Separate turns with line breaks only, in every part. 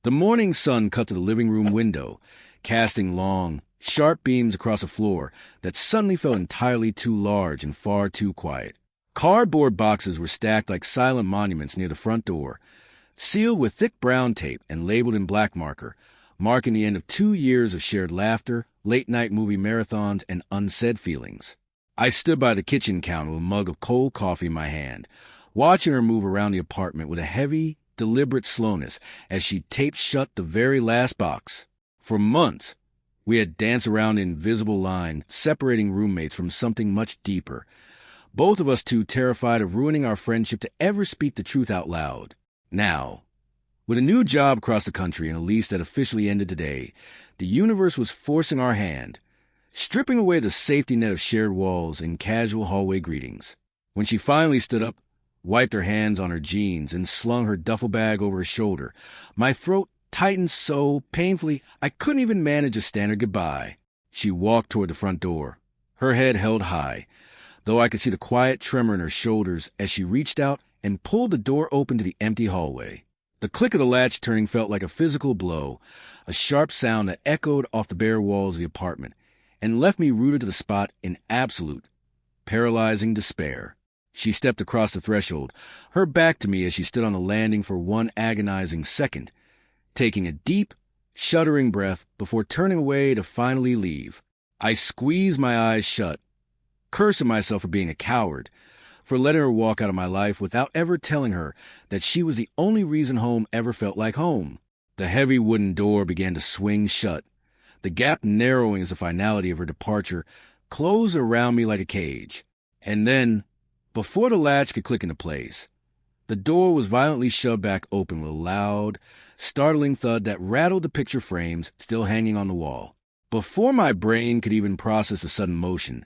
The morning sun cut through the living room window, casting long, sharp beams across a floor that suddenly felt entirely too large and far too quiet. Cardboard boxes were stacked like silent monuments near the front door, sealed with thick brown tape and labeled in black marker, marking the end of 2 years of shared laughter, late-night movie marathons, and unsaid feelings. I stood by the kitchen counter with a mug of cold coffee in my hand, watching her move around the apartment with a heavy, deliberate slowness as she taped shut the very last box. For months, we had danced around the invisible line separating roommates from something much deeper, both of us too terrified of ruining our friendship to ever speak the truth out loud. Now, with a new job across the country and a lease that officially ended today, the universe was forcing our hand, stripping away the safety net of shared walls and casual hallway greetings. When she finally stood up, wiped her hands on her jeans, and slung her duffel bag over her shoulder, my throat tightened so painfully I couldn't even manage a standard goodbye. She walked toward the front door, her head held high, though I could see the quiet tremor in her shoulders as she reached out and pulled the door open to the empty hallway. The click of the latch turning felt like a physical blow, a sharp sound that echoed off the bare walls of the apartment and left me rooted to the spot in absolute, paralyzing despair. She stepped across the threshold, her back to me as she stood on the landing for one agonizing second, taking a deep, shuddering breath before turning away to finally leave. I squeezed my eyes shut, cursing myself for being a coward, for letting her walk out of my life without ever telling her that she was the only reason home ever felt like home. The heavy wooden door began to swing shut, the gap narrowing as the finality of her departure closed around me like a cage. And then, before the latch could click into place, the door was violently shoved back open with a loud, startling thud that rattled the picture frames still hanging on the wall. Before my brain could even process the sudden motion,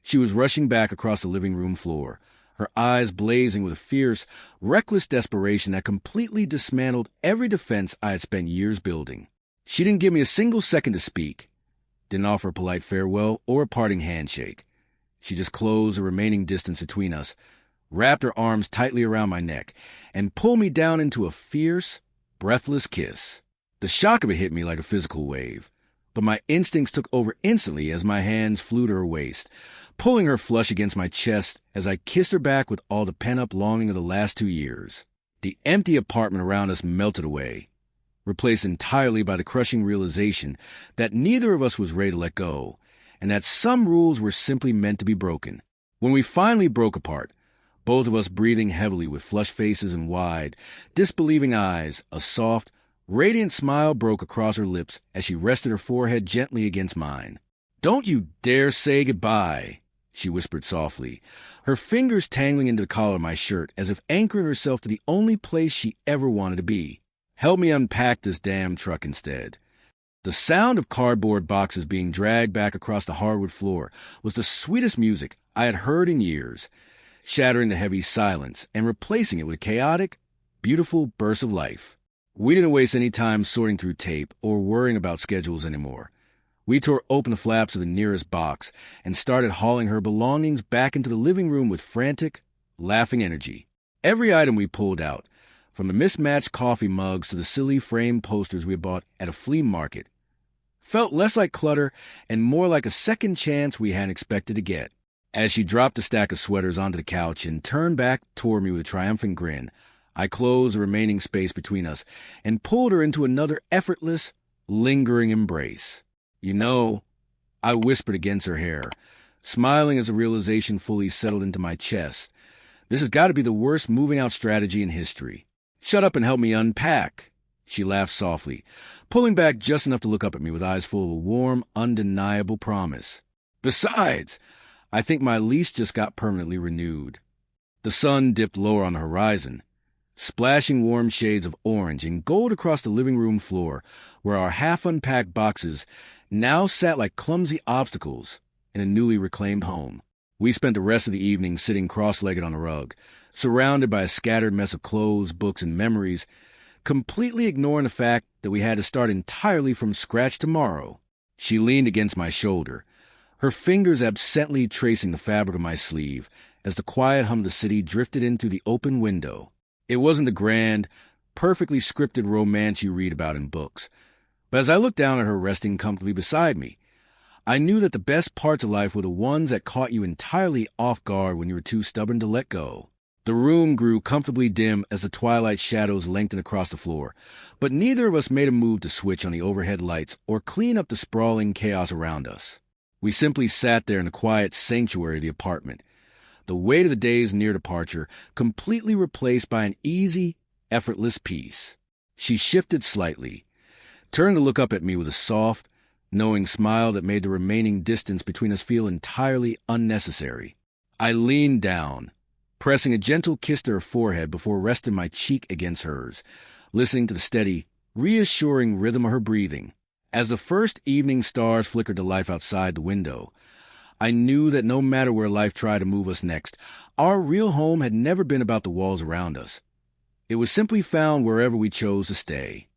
she was rushing back across the living room floor, her eyes blazing with a fierce, reckless desperation that completely dismantled every defense I had spent years building. She didn't give me a single second to speak, didn't offer a polite farewell or a parting handshake. She just closed the remaining distance between us, wrapped her arms tightly around my neck, and pulled me down into a fierce, breathless kiss. The shock of it hit me like a physical wave, but my instincts took over instantly as my hands flew to her waist, pulling her flush against my chest as I kissed her back with all the pent-up longing of the last 2 years. The empty apartment around us melted away, replaced entirely by the crushing realization that neither of us was ready to let go, and that some rules were simply meant to be broken. When we finally broke apart, both of us breathing heavily with flushed faces and wide, disbelieving eyes, a soft, radiant smile broke across her lips as she rested her forehead gently against mine. "Don't you dare say goodbye," she whispered softly, her fingers tangling into the collar of my shirt as if anchoring herself to the only place she ever wanted to be. "Help me unpack this damn truck instead." The sound of cardboard boxes being dragged back across the hardwood floor was the sweetest music I had heard in years, shattering the heavy silence and replacing it with chaotic, beautiful bursts of life. We didn't waste any time sorting through tape or worrying about schedules anymore. We tore open the flaps of the nearest box and started hauling her belongings back into the living room with frantic, laughing energy. Every item we pulled out, from the mismatched coffee mugs to the silly framed posters we had bought at a flea market, felt less like clutter and more like a second chance we hadn't expected to get. As she dropped a stack of sweaters onto the couch and turned back toward me with a triumphant grin, I closed the remaining space between us and pulled her into another effortless, lingering embrace. "You know," I whispered against her hair, smiling as the realization fully settled into my chest, "this has got to be the worst moving out strategy in history." "Shut up and help me unpack," she laughed softly, pulling back just enough to look up at me with eyes full of a warm, undeniable promise. "Besides, I think my lease just got permanently renewed." The sun dipped lower on the horizon, splashing warm shades of orange and gold across the living room floor, where our half-unpacked boxes now sat like clumsy obstacles in a newly reclaimed home. We spent the rest of the evening sitting cross-legged on the rug, surrounded by a scattered mess of clothes, books, and memories, completely ignoring the fact that we had to start entirely from scratch tomorrow. She leaned against my shoulder, her fingers absently tracing the fabric of my sleeve as the quiet hum of the city drifted in through the open window. It wasn't the grand, perfectly scripted romance you read about in books. But as I looked down at her resting comfortably beside me, I knew that the best parts of life were the ones that caught you entirely off guard when you were too stubborn to let go. The room grew comfortably dim as the twilight shadows lengthened across the floor, but neither of us made a move to switch on the overhead lights or clean up the sprawling chaos around us. We simply sat there in the quiet sanctuary of the apartment, the weight of the day's near departure completely replaced by an easy, effortless peace. She shifted slightly, turned to look up at me with a soft, knowing smile that made the remaining distance between us feel entirely unnecessary. I leaned down, pressing a gentle kiss to her forehead before resting my cheek against hers, listening to the steady, reassuring rhythm of her breathing. As the first evening stars flickered to life outside the window, I knew that no matter where life tried to move us next, our real home had never been about the walls around us. It was simply found wherever we chose to stay.